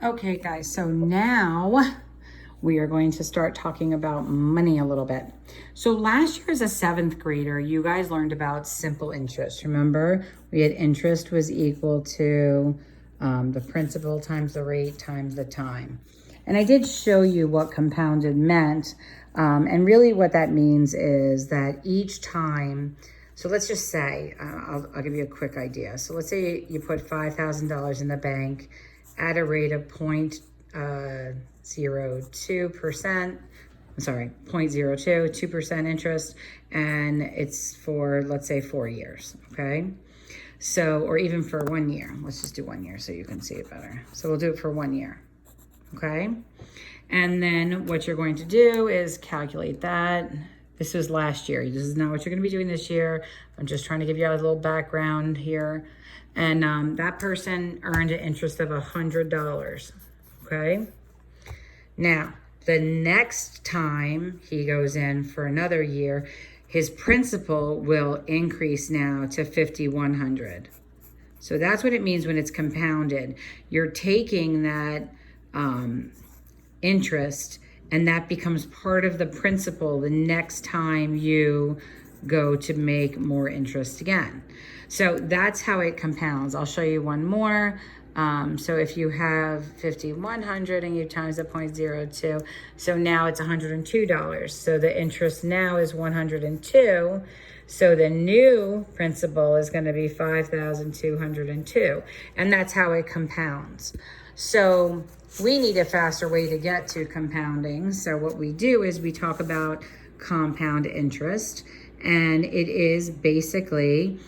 Okay, guys, so now we are going to start talking about money a little bit. So last year as a 7th grader, you guys learned about simple interest. Remember, we had interest was equal to the principal times the rate times the time. And I did show you what compounded meant. And really what that means is that each time, so let's just say, I'll give you a quick idea. So let's say you put $5,000 in the bank at a rate of 0.02%. I'm sorry, 0.02, 2% interest, and it's for, let's say, 4 years, okay? So, or even for 1 year. Let's just do 1 year so you can see it better. So we'll do it for 1 year, okay? And then what you're going to do is calculate that. This was last year. This is not what you're going to be doing this year. I'm just trying to give you a little background here. And that person earned an interest of $100, okay? Now, the next time he goes in for another year, his principal will increase now to $5,100. So that's what it means when it's compounded. You're taking that interest, and that becomes part of the principal the next time you go to make more interest again. So that's how it compounds. I'll show you one more. So if you have $5,100 and you times the 0.02, so now it's $102. So the interest now is $102. So the new principal is going to be $5,202, and that's how it compounds. So we need a faster way to get to compounding. So what we do is we talk about compound interest, and it is basically,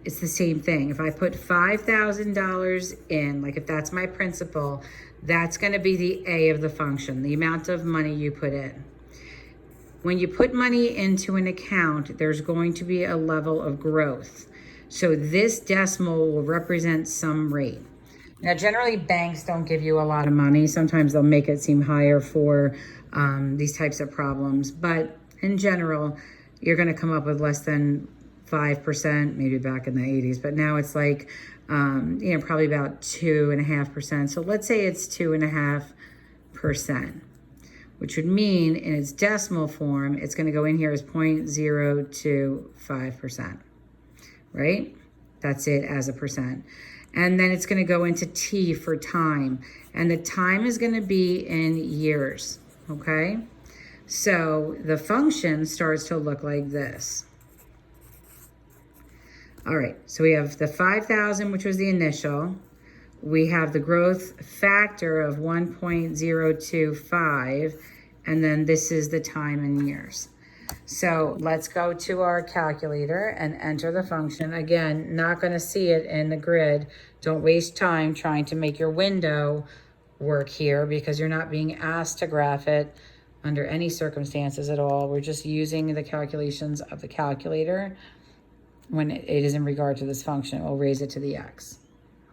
it's the same thing. If I put $5,000 in, like if that's my principal, that's going to be the A of the function, the amount of money you put in. When you put money into an account, there's going to be a level of growth. So this decimal will represent some rate. Now, generally, banks don't give you a lot of money. Sometimes they'll make it seem higher for these types of problems. But in general, you're going to come up with less than 5%, maybe back in the 80s. But now it's like, probably about 2.5%. So let's say it's 2.5%, which would mean in its decimal form, it's going to go in here as 0.025%, right? That's it as a percent. And then it's going to go into T for time. And the time is going to be in years, okay? So the function starts to look like this. All right, so we have the 5,000, which was the initial. We have the growth factor of 1.025, and then this is the time in years. So let's go to our calculator and enter the function. Again, not going to see it in the grid. Don't waste time trying to make your window work here because you're not being asked to graph it under any circumstances at all. We're just using the calculations of the calculator when it is in regard to this function. We'll raise it to the x,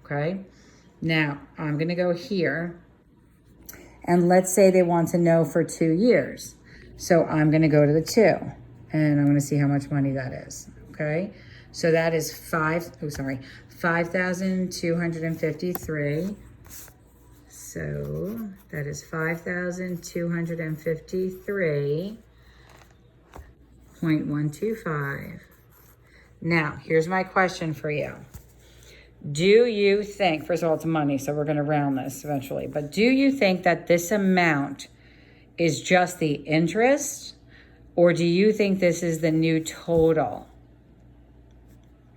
okay? Now, I'm going to go here, and let's say they want to know for 2 years. So I'm going to go to the 2, and I'm going to see how much money that is, okay? So that is 5,253. So that is 5,253.125. Now, here's my question for you. Do you think, first of all, it's money, so we're going to round this eventually, but do you think that this amount is just the interest, or do you think this is the new total?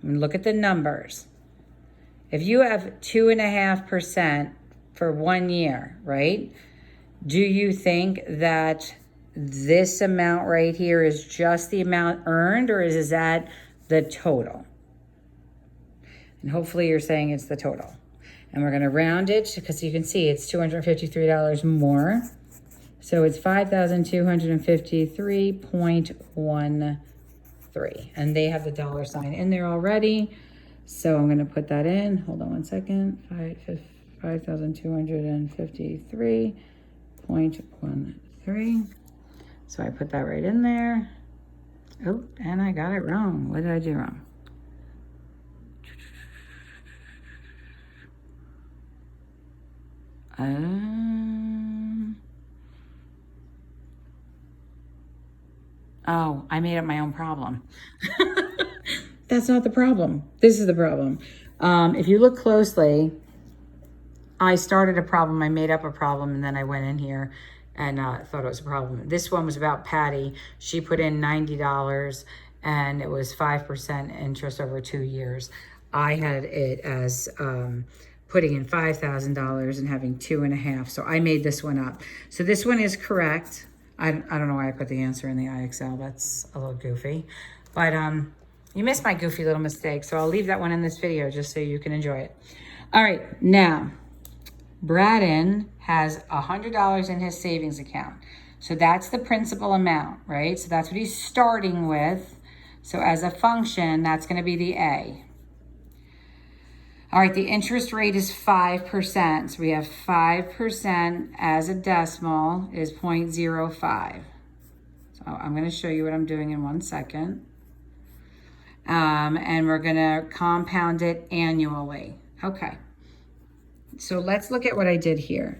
I mean, look at the numbers. If you have 2.5% for 1 year, right? Do you think that this amount right here is just the amount earned, or is that the total? And hopefully you're saying it's the total. And we're going to round it because you can see it's $253 more. So it's 5,253.13. And they have the dollar sign in there already. So I'm going to put that in. Hold on one second. 5,253.13. So I put that right in there. Oh, and I got it wrong. What did I do wrong? Oh, I made up my own problem. That's not the problem. This is the problem. If you look closely, I started a problem, I made up a problem, and then I went in here and thought it was a problem. This one was about Patty. She put in $90 and it was 5% interest over 2 years. I had it as putting in $5,000 and having 2.5. So I made this one up. So this one is correct. I don't know why I put the answer in the IXL. That's a little goofy. But you missed my goofy little mistake. So I'll leave that one in this video just so you can enjoy it. All right, now, Braden has $100 in his savings account. So that's the principal amount, right? So that's what he's starting with. So as a function, that's going to be the A. All right, the interest rate is 5%. So we have 5% as a decimal is 0.05. So I'm going to show you what I'm doing in 1 second. And we're going to compound it annually. Okay. So let's look at what I did here.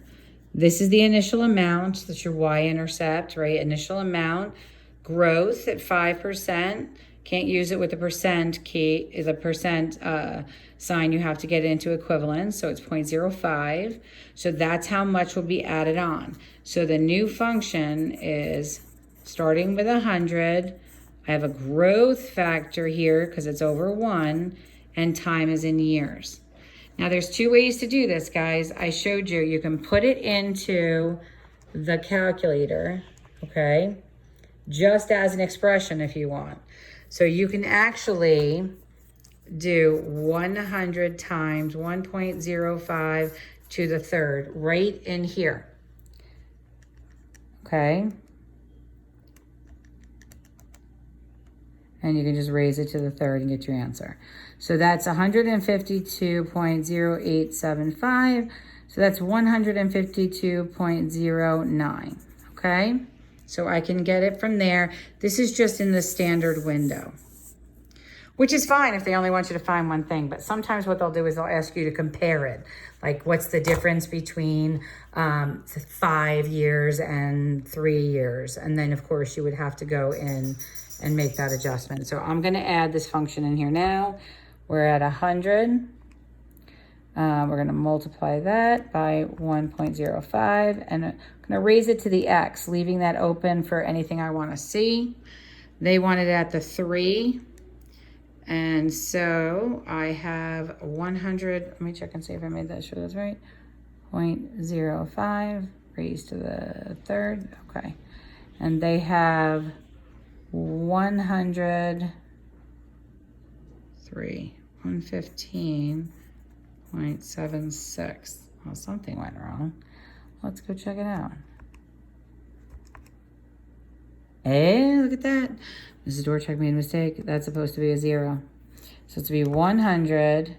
This is the initial amount. That's your y-intercept, right? Initial amount, growth at 5%. Can't use it with the percent key, the percent sign. You have to get it into equivalence. So it's 0.05. So that's how much will be added on. So the new function is starting with 100. I have a growth factor here because it's over 1, and time is in years. Now there's 2 ways to do this, guys. I showed you. You can put it into the calculator, okay, just as an expression if you want. So you can actually do 100 times 1.05 to the third right in here, okay? And you can just raise it to the third and get your answer. So that's 152.0875. So that's 152.09, okay? So I can get it from there. This is just in the standard window, which is fine if they only want you to find one thing. But sometimes what they'll do is they'll ask you to compare it. Like, what's the difference between 5 years and 3 years? And then, of course, you would have to go in and make that adjustment. So I'm going to add this function in here now. We're at 100. We're going to multiply that by 1.05, and I'm going to raise it to the x, leaving that open for anything I want to see. They want it at the 3, and so I have 100. Let me check and see if I made that sure that's right. 0.05 raised to the third. Okay, and they have 115.76. Well, something went wrong. Let's go check it out. Hey, look at that. Mrs. Dorchak made a mistake. That's supposed to be a 0. So it's to be 100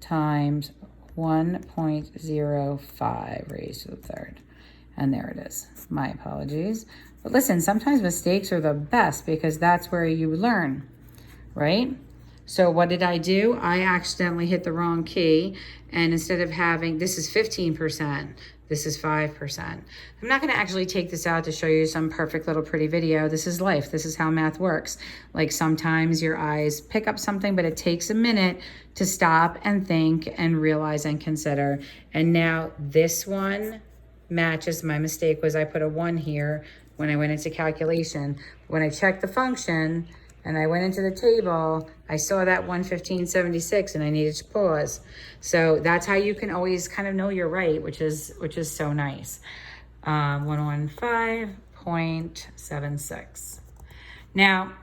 times 1.05 raised to the third. And there it is. My apologies. But listen, sometimes mistakes are the best because that's where you learn, right? So what did I do? I accidentally hit the wrong key. And instead of having, this is 15%, this is 5%. I'm not going to actually take this out to show you some perfect little pretty video. This is life. This is how math works. Like, sometimes your eyes pick up something, but it takes a minute to stop and think and realize and consider. And now this one matches. My mistake was I put a 1 here when I went into calculation. When I checked the function and I went into the table, I saw that 115.76 and I needed to pause. So that's how you can always kind of know you're right, which is so nice. 115.76. Now,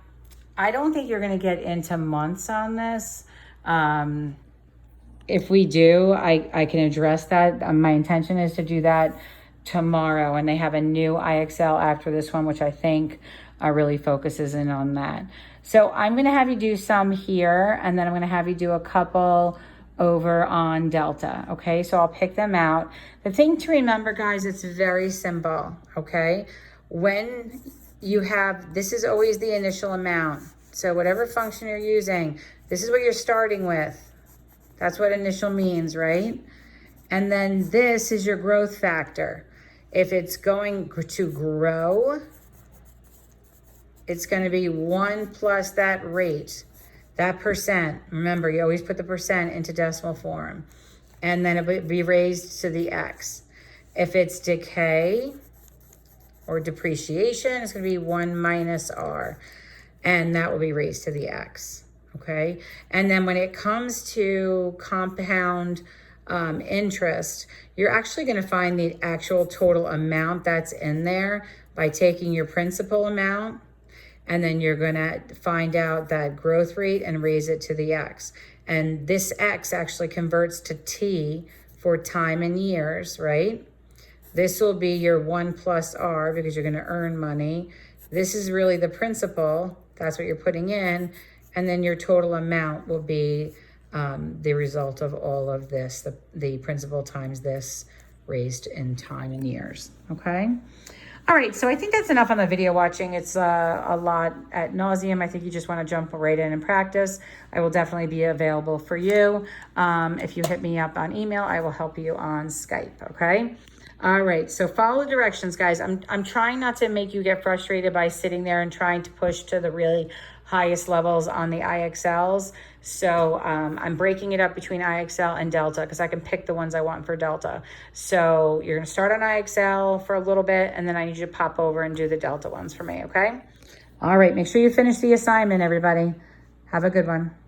I don't think you're going to get into months on this. If we do, I can address that. My intention is to do that tomorrow, and they have a new IXL after this one, which I think really focuses in on that. So I'm going to have you do some here, and then I'm going to have you do a couple over on Delta, okay? So I'll pick them out. The thing to remember, guys, it's very simple, okay? When you have, this is always the initial amount. So whatever function you're using, this is what you're starting with. That's what initial means, right? And then this is your growth factor. If it's going to grow, it's going to be 1 plus that rate, that percent. Remember, you always put the percent into decimal form. And then it will be raised to the x. If it's decay or depreciation, it's going to be 1 minus r. And that will be raised to the x. Okay? And then when it comes to compound interest, you're actually going to find the actual total amount that's in there by taking your principal amount, and then you're going to find out that growth rate and raise it to the x. And this x actually converts to t for time in years, right? This will be your 1 plus r because you're going to earn money. This is really the principal. That's what you're putting in. And then your total amount will be the result of all of this, the principal times this raised in time and years, okay? All right, so I think that's enough on the video watching. It's a lot ad nauseum. I think you just want to jump right in and practice. I will definitely be available for you. If you hit me up on email, I will help you on Skype, okay? All right, so follow the directions, guys. I'm trying not to make you get frustrated by sitting there and trying to push to the really highest levels on the IXLs. So I'm breaking it up between IXL and Delta because I can pick the ones I want for Delta. So you're going to start on IXL for a little bit, and then I need you to pop over and do the Delta ones for me, okay? All right, make sure you finish the assignment, everybody. Have a good one.